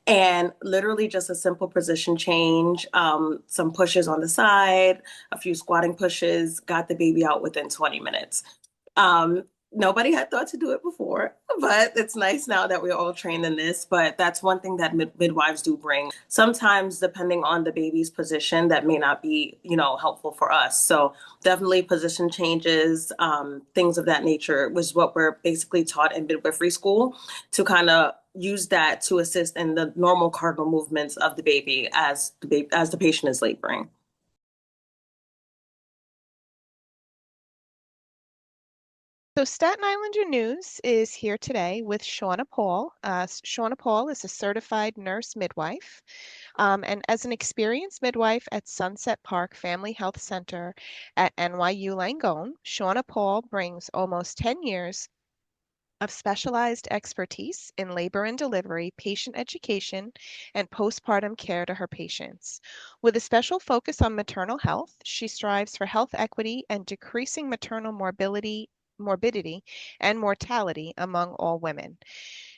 And literally just a simple position change, some pushes on the side, a few squatting pushes, got the baby out within 20 minutes. Um, Nobody had thought to do it before, but it's nice now that we're all trained in this. But that's one thing that midwives do bring. Sometimes, depending on the baby's position, that may not be, helpful for us. So definitely position changes, things of that nature was what we're basically taught in midwifery school to kind of use that to assist in the normal cardinal movements of the baby as the patient is laboring. So Staten Islander News is here today with Shauna Paul. Shauna Paul is a certified nurse midwife, and as an experienced midwife at Sunset Park Family Health Center at NYU Langone, Shauna Paul brings almost 10 years of specialized expertise in labor and delivery, patient education, and postpartum care to her patients. With a special focus on maternal health, she strives for health equity and decreasing maternal morbidity and mortality among all women.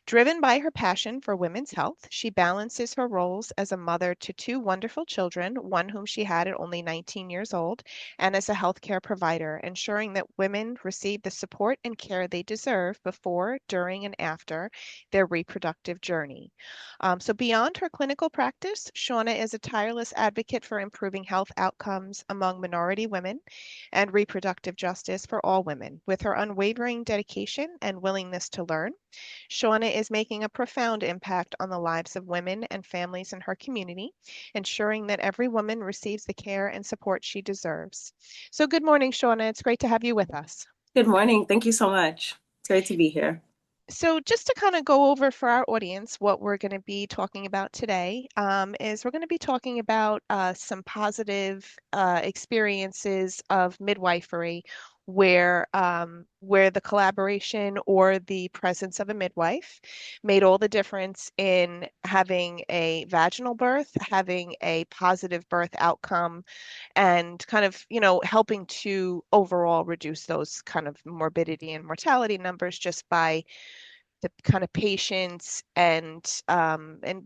Driven by her passion for women's health, she balances her roles as a mother to two wonderful children, one whom she had at only 19 years old, and as a healthcare provider, ensuring that women receive the support and care they deserve before, during, and after their reproductive journey. So, beyond her clinical practice, Shauna is a tireless advocate for improving health outcomes among minority women and reproductive justice for all women. With her unwavering dedication and willingness to learn, Shauna is making a profound impact on the lives of women and families in her community, ensuring that every woman receives the care and support she deserves. So, good morning, Shauna. It's great to have you with us. Good morning. Thank you so much. It's great to be here. So, just to kind of go over for our audience what we're going to be talking about today is we're going to be talking about some positive experiences of midwifery where the collaboration or the presence of a midwife made all the difference in having a vaginal birth, having a positive birth outcome, and kind of, helping to overall reduce those kind of morbidity and mortality numbers just by the kind of patience and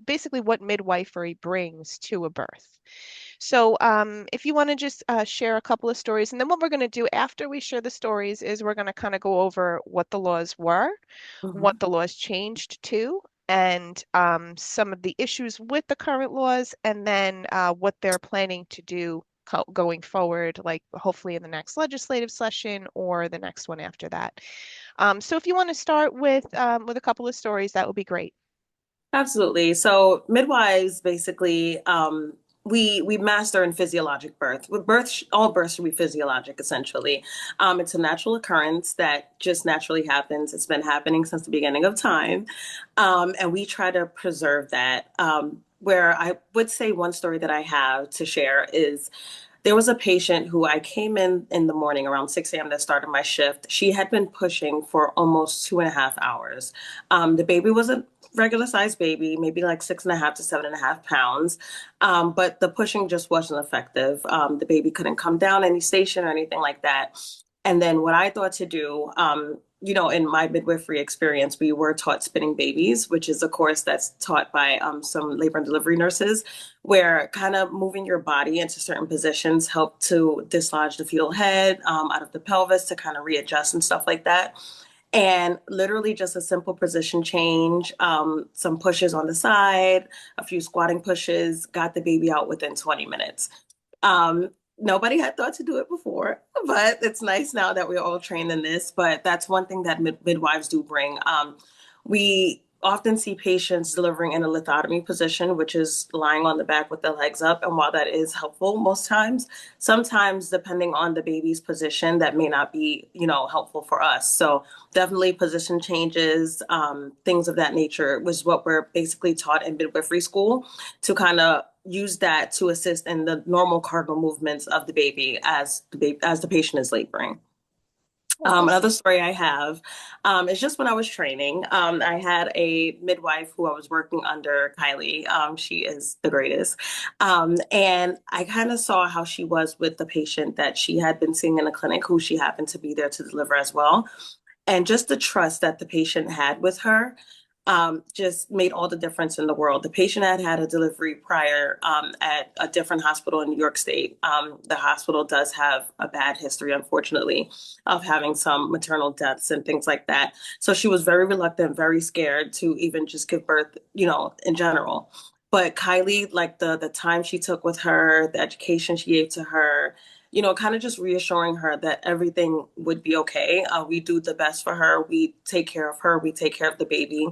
basically what midwifery brings to a birth. So if you want to just share a couple of stories, and then what we're going to do after we share the stories is we're going to kind of go over what the laws were, what Mhm. the laws changed to, and some of the issues with the current laws, and then what they're planning to do going forward, like hopefully in the next legislative session or the next one after that. So if you want to start with a couple of stories, that would be great. Absolutely. So midwives basically we master in physiologic birth. With birth, all births should be physiologic essentially. It's a natural occurrence that just naturally happens. It's been happening since the beginning of time, and we try to preserve that. Where I would say one story that I have to share is there was a patient who I came in the morning around 6 a.m. that started my shift. She had been pushing for almost 2.5 hours. The baby was a regular sized baby, maybe like 6.5 to 7.5 pounds. But the pushing just wasn't effective. The baby couldn't come down any station or anything like that. And then what I thought to do, in my midwifery experience, we were taught spinning babies, which is a course that's taught by some labor and delivery nurses, where kind of moving your body into certain positions help to dislodge the fetal head out of the pelvis to kind of readjust and stuff like that. And literally just a simple position change, some pushes on the side, a few squatting pushes, got the baby out within 20 minutes. Um, Nobody had thought to do it before, but it's nice now that we're all trained in this. But that's one thing that midwives do bring. We often see patients delivering in a lithotomy position, which is lying on the back with the legs up. And while that is helpful most times, sometimes depending on the baby's position, that may not be, helpful for us. So definitely position changes, things of that nature was what we're basically taught in midwifery school to kind of use that to assist in the normal cardinal movements of the baby as the patient is laboring. Oh, awesome. Another story I have is just when I was training. I had a midwife who I was working under, Kylie. She is the greatest. And I kind of saw how she was with the patient that she had been seeing in the clinic, who she happened to be there to deliver as well. And just the trust that the patient had with her. just made all the difference in the world. The patient had had a delivery prior at a different hospital in New York State. The hospital does have a bad history, unfortunately, of having some maternal deaths and things like that. So she was very reluctant, very scared to even just give birth, in general. But Kylie, like the time she took with her, the education she gave to her, kind of just reassuring her that everything would be okay. We do the best for her. We take care of her. We take care of the baby.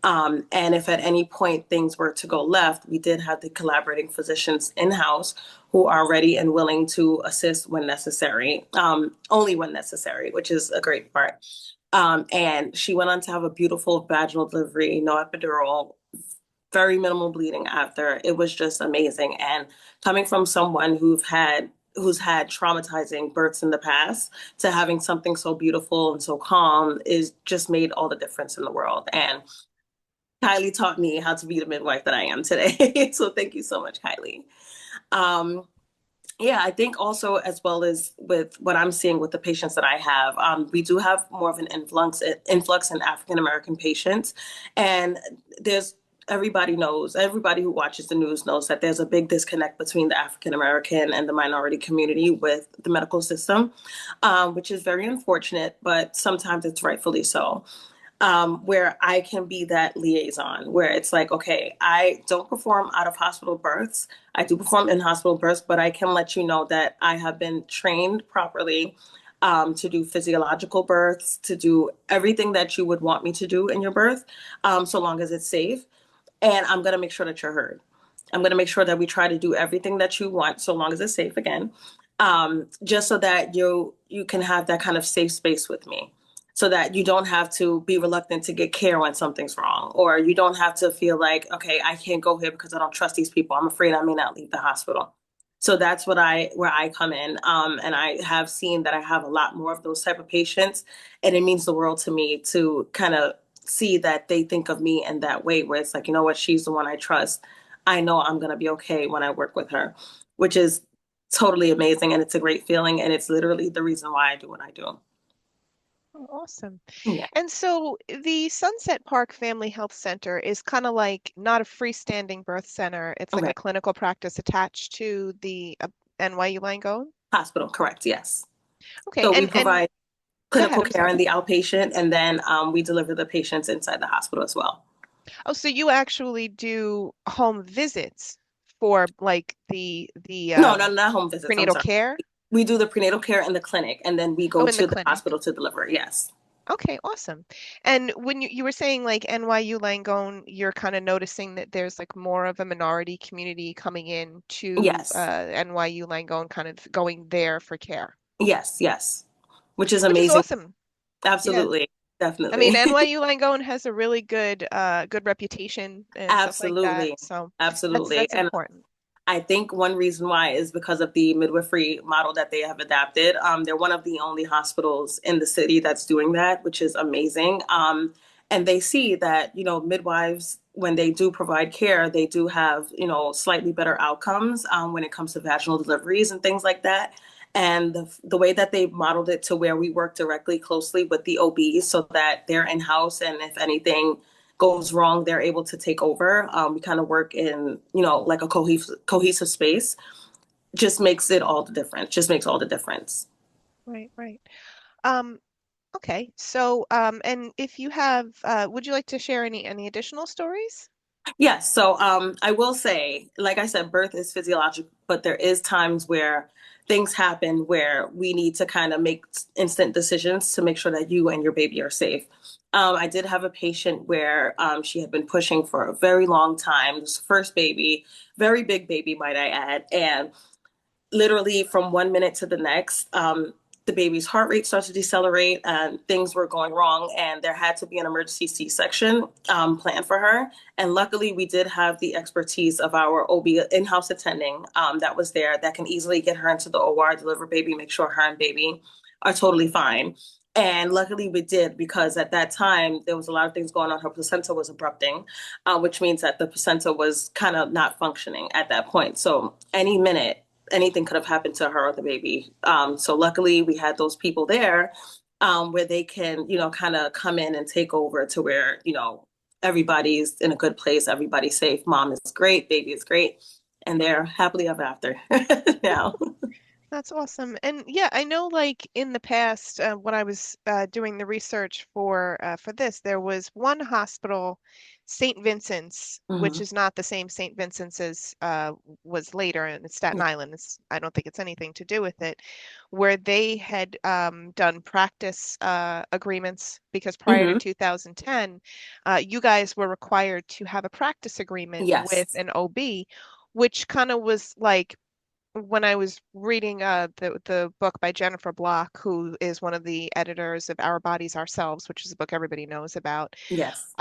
And if at any point things were to go left, we did have the collaborating physicians in house who are ready and willing to assist when necessary, only when necessary, which is a great part. And she went on to have a beautiful vaginal delivery, no epidural, very minimal bleeding after. It was just amazing. And coming from someone who's had traumatizing births in the past to having something so beautiful and so calm is just made all the difference in the world. And Kylie taught me how to be the midwife that I am today. So thank you so much, Kylie. Um, yeah, I think also as well as with what I'm seeing with the patients that I have, we do have more of an influx in African American patients, and there's everybody who watches the news knows that there's a big disconnect between the African American and the minority community with the medical system, which is very unfortunate, but sometimes it's rightfully so. Where I can be that liaison, where it's like, okay, I don't perform out of hospital births. I do perform in hospital births, but I can let you know that I have been trained properly to do physiological births, to do everything that you would want me to do in your birth, so long as it's safe. And I'm going to make sure that you're heard. I'm going to make sure that we try to do everything that you want, so long as it's safe again, just so that you can have that kind of safe space with me, so that you don't have to be reluctant to get care when something's wrong, or you don't have to feel like, okay, I can't go here because I don't trust these people. I'm afraid I may not leave the hospital. So that's where I come in, and I have seen that I have a lot more of those type of patients, and it means the world to me to kind of see that they think of me in that way, where it's like, you know what, she's the one I trust. I know I'm going to be okay when I work with her, which is totally amazing. And it's a great feeling. And it's literally the reason why I do what I do. Oh, awesome. Yeah. And so the Sunset Park Family Health Center is kind of like not a freestanding birth center. It's like Okay. a clinical practice attached to the NYU Langone. Hospital, correct. Yes. Okay, So we and provide go ahead, clinical I'm care sorry. in the outpatient, and then we deliver the patients inside the hospital as well. Oh, so you actually do home visits for like the No, no, not home visits. I'm prenatal sorry. care? We do the prenatal care in the clinic, and then we go Oh, in the to the clinic. hospital to deliver. Yes. Okay, awesome. And when you were saying like NYU Langone, you're kind of noticing that there's like more of a minority community coming in to Yes. NYU Langone, kind of going there for care, Yes. Yes. Which is which is amazing. awesome. Yeah. Absolutely. I mean, Definitely. NYU Langone has a really good reputation and stuff like that. Absolutely. So Absolutely. that's And important. I think one reason why is because of the midwifery model that they have adapted. They're one of the only hospitals in the city that's doing that, which is amazing. And they see that, midwives, when they do provide care, they do have, slightly better outcomes when it comes to vaginal deliveries and things like that. And the way that they modeled it to where we work directly closely with the OBs so that they're in house, and if anything goes wrong, they're able to take over. We kind of work in, like a cohesive space. Just makes it all the difference. Just makes all the difference. Right, right. Um, okay. So, and if you have, would you like to share any additional stories? Yes. So I will say, like I said, birth is physiologic, but there is times where things happen where we need to kind of make instant decisions to make sure that you and your baby are safe. I did have a patient where she had been pushing for a very long time. This first baby, very big baby, might I add, and literally from 1 minute to the next, the baby's heart rate started to decelerate and things were going wrong. And there had to be an emergency C-section planned for her. And luckily, we did have the expertise of our OB in-house attending that was there that can easily get her into the OR, deliver baby, make sure her and baby are totally fine. And luckily we did, because at that time there was a lot of things going on. Her placenta was abrupting, which means that the placenta was kind of not functioning at that point. So any minute, anything could have happened to her or the baby. So luckily we had those people there where they can, kind of come in and take over to where, everybody's in a good place, everybody's safe, mom is great, baby is great, and they're happily ever after now. That's awesome. And yeah, I know like in the past, when I was doing the research for this, there was one hospital, St. Vincent's, which Hmm. is not the same St. Vincent's as was later in Staten Yeah. Island. I don't think it's anything to do with it, where they had done practice agreements because prior to Hmm. 2010, you guys were required to have a practice agreement with Yes. an OB, which kind of was like when I was reading the book by Jennifer Block, who is one of the editors of Our Bodies Ourselves, which is a book everybody knows about, Yes.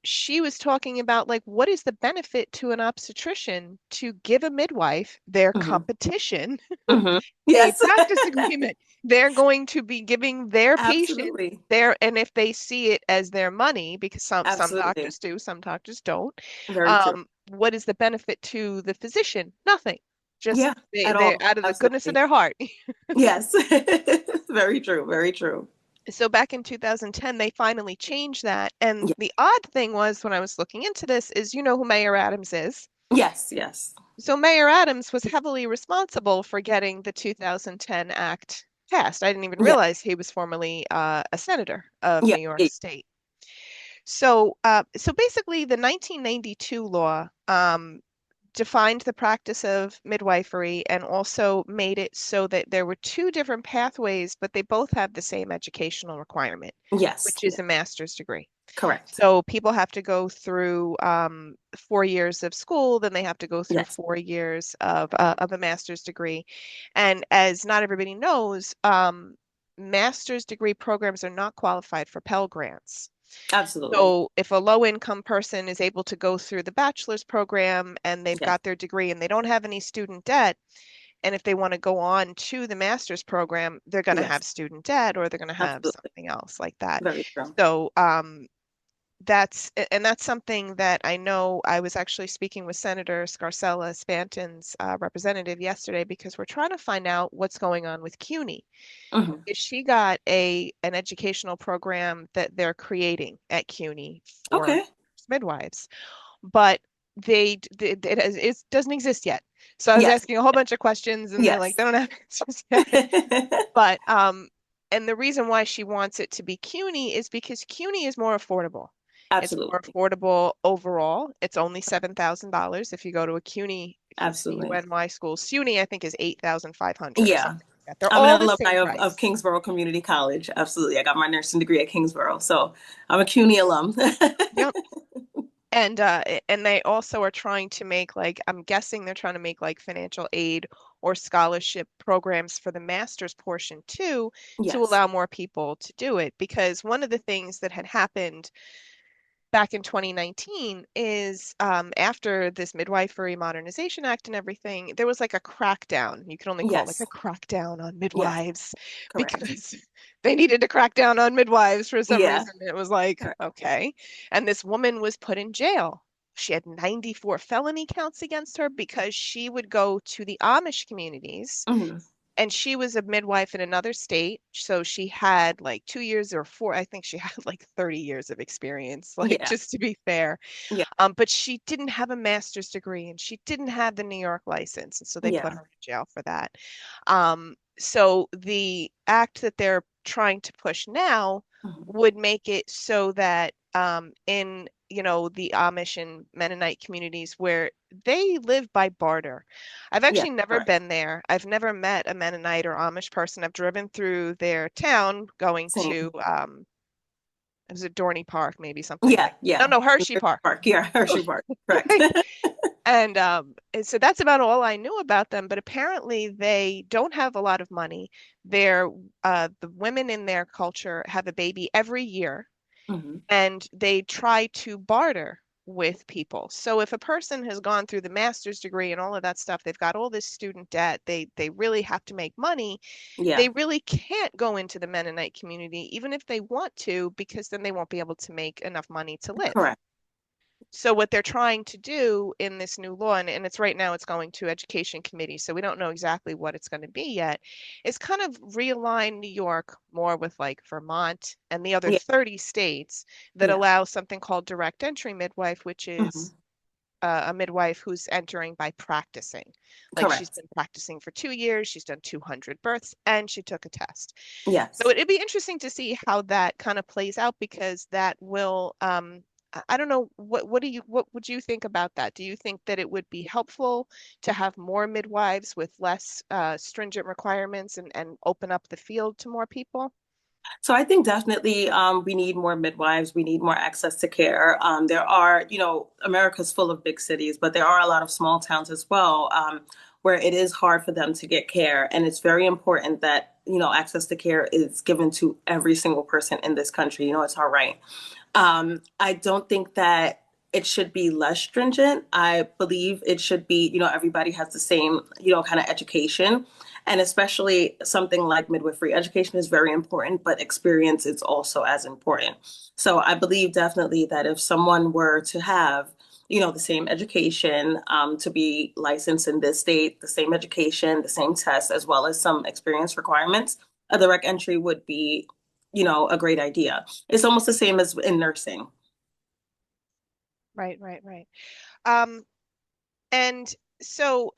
she was talking about like what is the benefit to an obstetrician to give a midwife their Hmm. competition Hmm. a Yes. practice agreement. They're going to be giving their patient Absolutely. their, and if they see it as their money, because some Absolutely. doctors do, some doctors don't, Very true. what is the benefit to the physician? Nothing. Just Yeah, at they're all. out of the goodness of Absolutely. their heart. Yes. Very true. Very true. So back in 2010, they finally changed that. And Yeah. the odd thing was when I was looking into this is you know who Mayor Adams is. Yes. Yes. So Mayor Adams was heavily responsible for getting the 2010 Act passed. I didn't even Yeah. realize he was formerly a senator of Yeah. New York Yeah. State. So basically, the 1992 law defined the practice of midwifery and also made it so that there were two different pathways, but they both have the same educational requirement, Yes. which is Yeah. a master's degree. Correct. So people have to go through 4 years of school, then they have to go through Yes. 4 years of a master's degree. And as not everybody knows, master's degree programs are not qualified for Pell Grants. Absolutely. So if a low income person is able to go through the bachelor's program and they've Yes. got their degree and they don't have any student debt, and if they want to go on to the master's program, they're going to Yes. have student debt or they're going to have Absolutely. something else like that. Very true. So that's something that I know I was actually speaking with Senator Scarcella Spanton's representative yesterday because we're trying to find out what's going on with CUNY. Hmm. Is she got a an educational program that they're creating at CUNY for Okay. midwives, but it doesn't exist yet. So I was Yes. asking a whole bunch of questions, and they're like, Yes. they don't have answers yet. But and the reason why she wants it to be CUNY is because CUNY is more affordable. It's more Absolutely. affordable overall. It's only $7,000 if you go to a CUNY Absolutely. CUNY school. SUNY, I think, is 8,500 or Yeah. something like that. They're I'm an all the alumni same of price. Kingsborough Community College. Absolutely. I got my nursing degree at Kingsborough. So I'm a CUNY alum. Yep. And they also are trying to make like I'm guessing they're trying to make like financial aid or scholarship programs for the master's portion too to Yes. allow more people to do it because one of the things that had happened back in 2019 is after this Midwifery Modernization Act and everything, there was like a crackdown. You can only call it like a Yes. crackdown on Yes. midwives Correct. because they needed to crack down on midwives for some Yeah. reason. It was like, Correct. okay. And this woman was put in jail. She had 94 felony counts against her because she would go to the Amish communities Hmm. and she was a midwife in another state. So she had like 2 years or four, I think she had like 30 years of experience, like Yeah. just to be fair. Yeah. But she didn't have a master's degree and she didn't have the New York license. And so they put Yeah. her in jail for that. So the act that they're trying to push now Hmm. would make it so that in the Amish and Mennonite communities where they live by barter. I've Yeah. actually never Correct. been there. I've never met a Mennonite or Amish person. I've driven through their town going to Same. is it Dorney Park, maybe something Yeah. like no, Yeah. no, Hershey Park. Park. Yeah. Hershey Park. Correct. Right. And so that's about all I knew about them. But apparently, they don't have a lot of money. They're the women in their culture have a baby every year, Hmm. and they try to barter with people. So if a person has gone through the master's degree and all of that stuff, they've got all this student debt. They really have to make money. Yeah. They really can't go into the Mennonite community, even if they want to, because then they won't be able to make enough money to live. Correct. So what they're trying to do in this new law, and it's right now it's going to education committee, so we don't know exactly what it's going to be yet, is kind of realign New York more with like Vermont and the other Yeah, 30 states that yeah. allow something called direct entry midwife, which Hmm. is a midwife who's entering by practicing. Like she's Correct. been practicing for 2 years, she's done 200 births, and she took a test. So Yes. it'd be interesting to see how that kind of plays out because that will, I don't know, what would you think about that? Do you think that it would be helpful to have more midwives with less stringent requirements and open up the field to more people? So I think definitely we need more midwives. We need more access to care. There are, America's full of big cities, but there are a lot of small towns as well where it is hard for them to get care. And it's very important that, access to care is given to every single person in this country. It's our right. I don't think that it should be less stringent. I believe it should be, everybody has the same, kind of education. And especially something like midwifery education is very important, but experience is also as important. So I believe definitely that if someone were to have, the same education, to be licensed in this state, the same education, the same test, as well as some experience requirements, a direct entry would be, a great idea. It's almost the same as in nursing. Right, right, right. Um, and so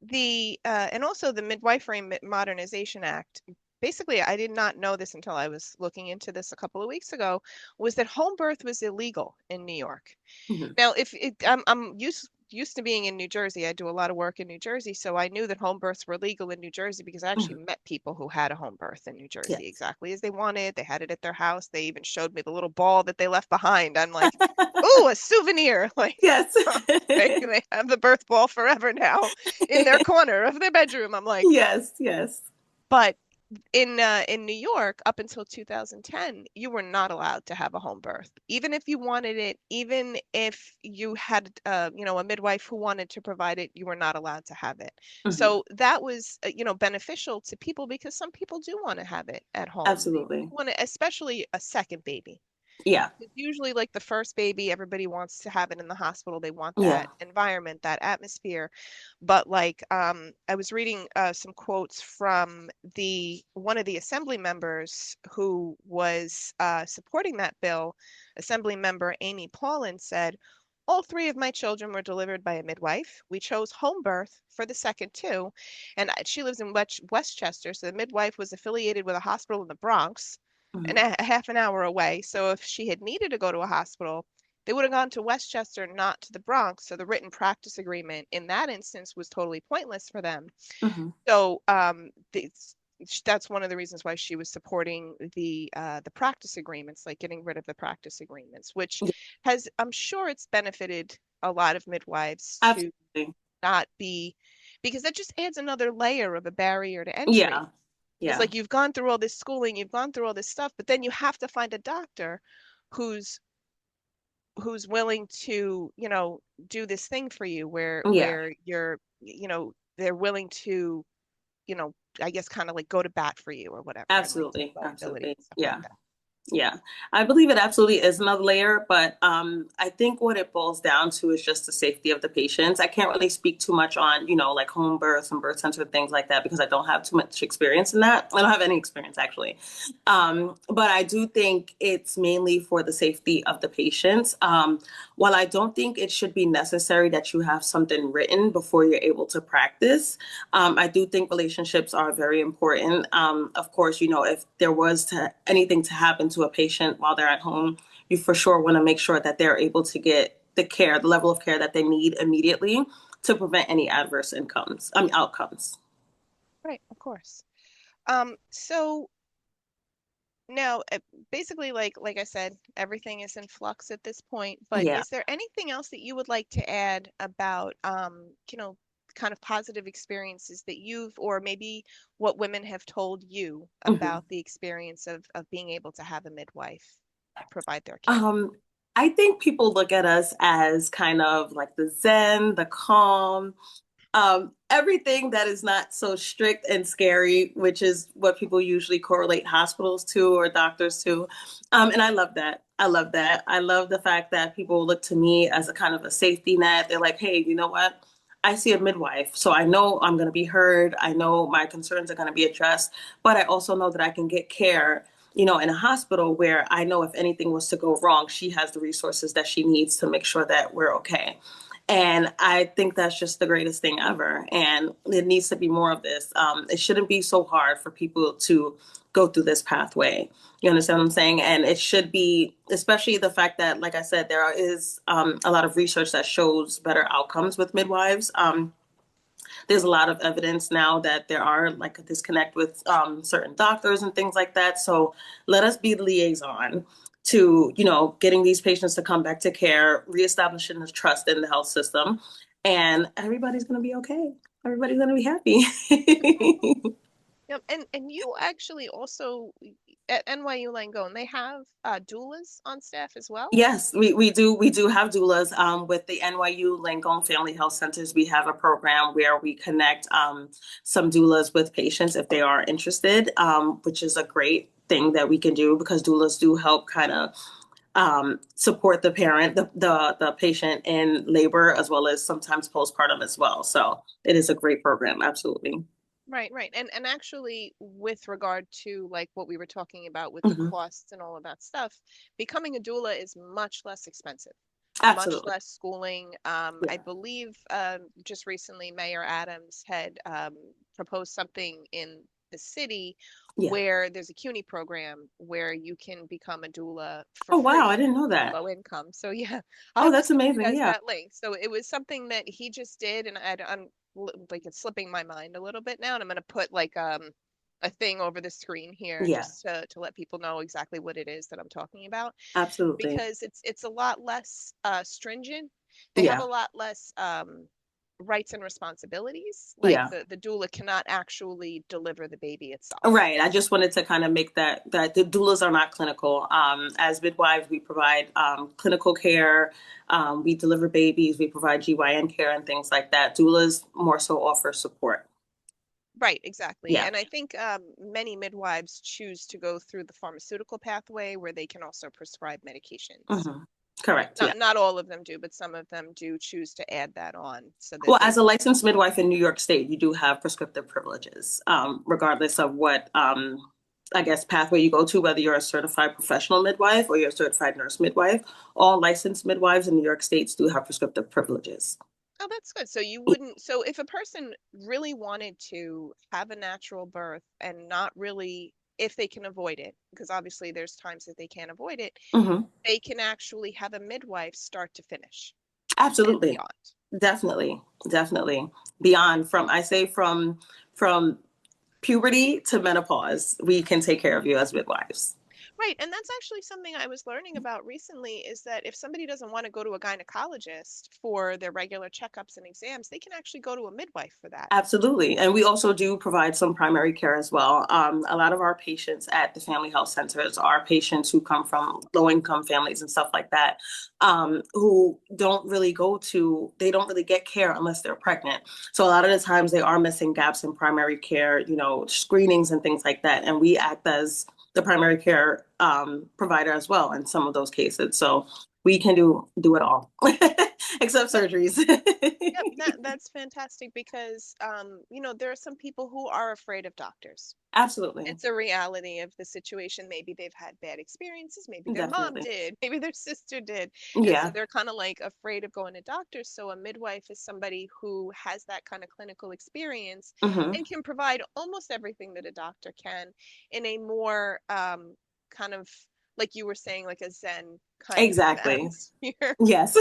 the and also the Midwifery Modernization Act. Basically, I did not know this until I was looking into this a couple of weeks ago, was that home birth was illegal in New York. Mhm. Now, if it, I'm used to being in New Jersey. I do a lot of work in New Jersey, so I knew that home births were legal in New Jersey because I actually Mhm. met people who had a home birth in New Jersey Yes. exactly as they wanted. They had it at their house. They even showed me the little ball that they left behind. I'm like, ooh, a souvenir. Like Yes. they have the birth ball forever now in their corner of their bedroom. I'm like, Yes, yes. but in New York, up until 2010, you were not allowed to have a home birth, even if you wanted it, even if you had a midwife who wanted to provide it, you were not allowed to have it. Mhm. So that was beneficial to people because some people do want to have it at home. They Absolutely. want to, especially a second baby. Yeah. It's usually like the first baby, everybody wants to have it in the hospital. They want Yeah. that environment, that atmosphere. But like I was reading some quotes from the one of the assembly members who was supporting that bill. Assembly member Amy Paulin said, all three of my children were delivered by a midwife. We chose home birth for the second two. And she lives in Westchester, so the midwife was affiliated with a hospital in the Bronx and Mhm. a half an hour away. So if she had needed to go to a hospital, they would have gone to Westchester, not to the Bronx. So the written practice agreement in that instance was totally pointless for them. Mhm. So that's one of the reasons why she was supporting the practice agreements, like getting rid of the practice agreements, which Yeah. has, I'm sure it's benefited a lot of midwives to Absolutely. not be, because that just adds another layer of a barrier to entry. Yeah. It's Yeah. like you've gone through all this schooling, you've gone through all this stuff, but then you have to find a doctor who's willing to, do this thing for you Yeah. where they're willing to, I guess kind of like go to bat for you or whatever and like take Absolutely. liability Absolutely. and stuff like Yeah. that. Yeah, I believe it absolutely is another layer, but I think what it boils down to is just the safety of the patients. I can't really speak too much on, like home births and birth center things like that because I don't have too much experience in that. I don't have any experience actually. But I do think it's mainly for the safety of the patients. While I don't think it should be necessary that you have something written before you're able to practice, I do think relationships are very important. Of course, if there was anything to happen to a patient while they're at home, you for sure want to make sure that they're able to get the level of care that they need immediately to prevent any adverse outcomes. Right, of course. So now, basically, like I said, everything is in flux at this point. But Yeah. is there anything else that you would like to add about, kind of positive experiences that you've, or maybe what women have told you Mhm. about the experience of being able to have a midwife provide their care? Um, I think people look at us as kind of like the Zen, the calm, Everything that is not so strict and scary, which is what people usually correlate hospitals to or doctors to. And I love that. I love that. I love the fact that people look to me as a kind of a safety net. They're like, hey, you know what? I see a midwife, so I know I'm going to be heard. I know my concerns are going to be addressed, but I also know that I can get care, in a hospital where I know if anything was to go wrong, she has the resources that she needs to make sure that we're okay. And I think that's just the greatest thing ever. And it needs to be more of this. It shouldn't be so hard for people to go through this pathway. You understand what I'm saying? And it should be, especially the fact that, like I said, there is a lot of research that shows better outcomes with midwives. There's a lot of evidence now that there are like a disconnect with certain doctors and things like that. So let us be the liaison to, getting these patients to come back to care, reestablishing the trust in the health system, and everybody's going to be okay. Everybody's going to be happy. Yep. And you actually also at NYU Langone, they have doulas on staff as well. Yes, we do have doulas with the NYU Langone Family Health Centers. We have a program where we connect some doulas with patients if they are interested, which is a great thing that we can do because doulas do help kind of support the parent, the patient in labor as well as sometimes postpartum as well. So it is a great program, absolutely. Right, right. And actually with regard to like what we were talking about with the Hmm. costs and all of that stuff, becoming a doula is much less expensive, much Absolutely. less schooling. I Yeah. believe just recently Mayor Adams had proposed something in the city Yeah. where there's a CUNY program where you can become a doula for Oh wow, I free didn't know if you're that. low income. So yeah, I'll Oh, have to that's send you amazing. guys Yeah. that link. So it was something that he just did, and I'm like it's slipping my mind a little bit now, and I'm gonna put like a thing over the screen here Yeah. just to let people know exactly what it is that I'm talking about Absolutely. because it's a lot less stringent. They have a Yeah. lot less rights and responsibilities. Like Yeah. the doula cannot actually deliver the baby itself. Right. I just wanted to kind of make that the doulas are not clinical. As midwives, we provide clinical care. We deliver babies. We provide GYN care and things like that. Doulas more so offer support. Right, exactly. Yeah. And I think many midwives choose to go through the pharmaceutical pathway where they can also prescribe medications. Hmm. Correct. Yeah. Not all of them do, but some of them do choose to add that on so that Well, they as a licensed midwife in New York State, you do have prescriptive privileges, regardless of what, I guess, pathway you go to, whether you're a certified professional midwife or you're a certified nurse midwife. All licensed midwives in New York States do have prescriptive privileges. Oh, that's good. So you wouldn't, so if a person really wanted to have a natural birth and not really, if they can avoid it, because obviously there's times that they can't avoid it, Hmm. they can actually have a midwife start to finish and Absolutely. beyond. Definitely. Definitely. Beyond from, I say from puberty to menopause, we can take care of you as midwives. Right. And that's actually something I was learning about recently is that if somebody doesn't want to go to a gynecologist for their regular checkups and exams, they can actually go to a midwife for that. Absolutely. And we also do provide some primary care as well. A lot of our patients at the family health centers are patients who come from low income families and stuff like that, who they don't really get care unless they're pregnant. So a lot of the times they are missing gaps in primary care, screenings and things like that. And we act as the primary care provider as well in some of those cases. So we can do it all, except Yep. surgeries. Yep. That's fantastic because there are some people who are afraid of doctors. Absolutely. It's a reality of the situation. Maybe they've had bad experiences. Maybe their mom Definitely. did. Maybe their sister did. And so Yeah. they're kind of like afraid of going to doctors. So a midwife is somebody who has that kind of clinical experience Hmm. and can provide almost everything that a doctor can in a more kind of, like you were saying, like a Zen kind of Exactly. atmosphere Yes.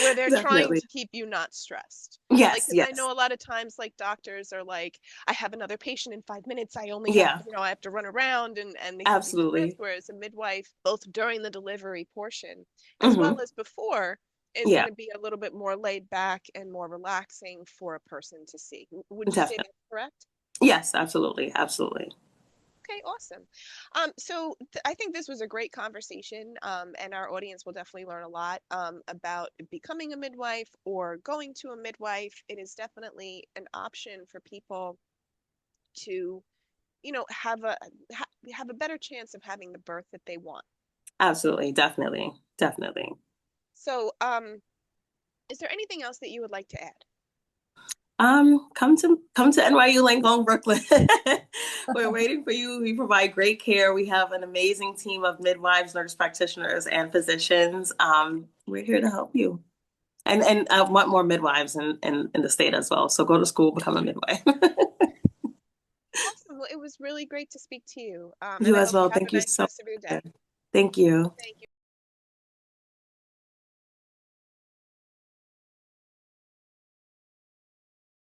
where they're trying Definitely. to keep you not stressed. Like, Yes. 'cause I Yes. know a lot of times, like doctors are like, I have another patient in 5 minutes. I only have, Yeah. I have to run around and they can be stressed. Absolutely. Whereas a midwife, both during the delivery portion as well Hmm. as before, is going Yeah. to be a little bit more laid back and more relaxing for a person to see. Would you say Definitely. that's correct? Yes. Absolutely. Absolutely. Okay, awesome. So th I think this was a great conversation, and our audience will definitely learn a lot about becoming a midwife or going to a midwife. It is definitely an option for people to, have have a better chance of having the birth that they want. Absolutely, definitely, definitely. So, is there anything else that you would like to add? Come to NYU Langone, Brooklyn. We're waiting for you. We provide great care. We have an amazing team of midwives, nurse practitioners, and physicians. We're here to help you. And I want more midwives in the state as well. So go to school, become a midwife. Awesome. Well, it was really great to speak to you, and You I as hope you well. have a Thank you nice so rest of your day. much. Thank you. Thank you.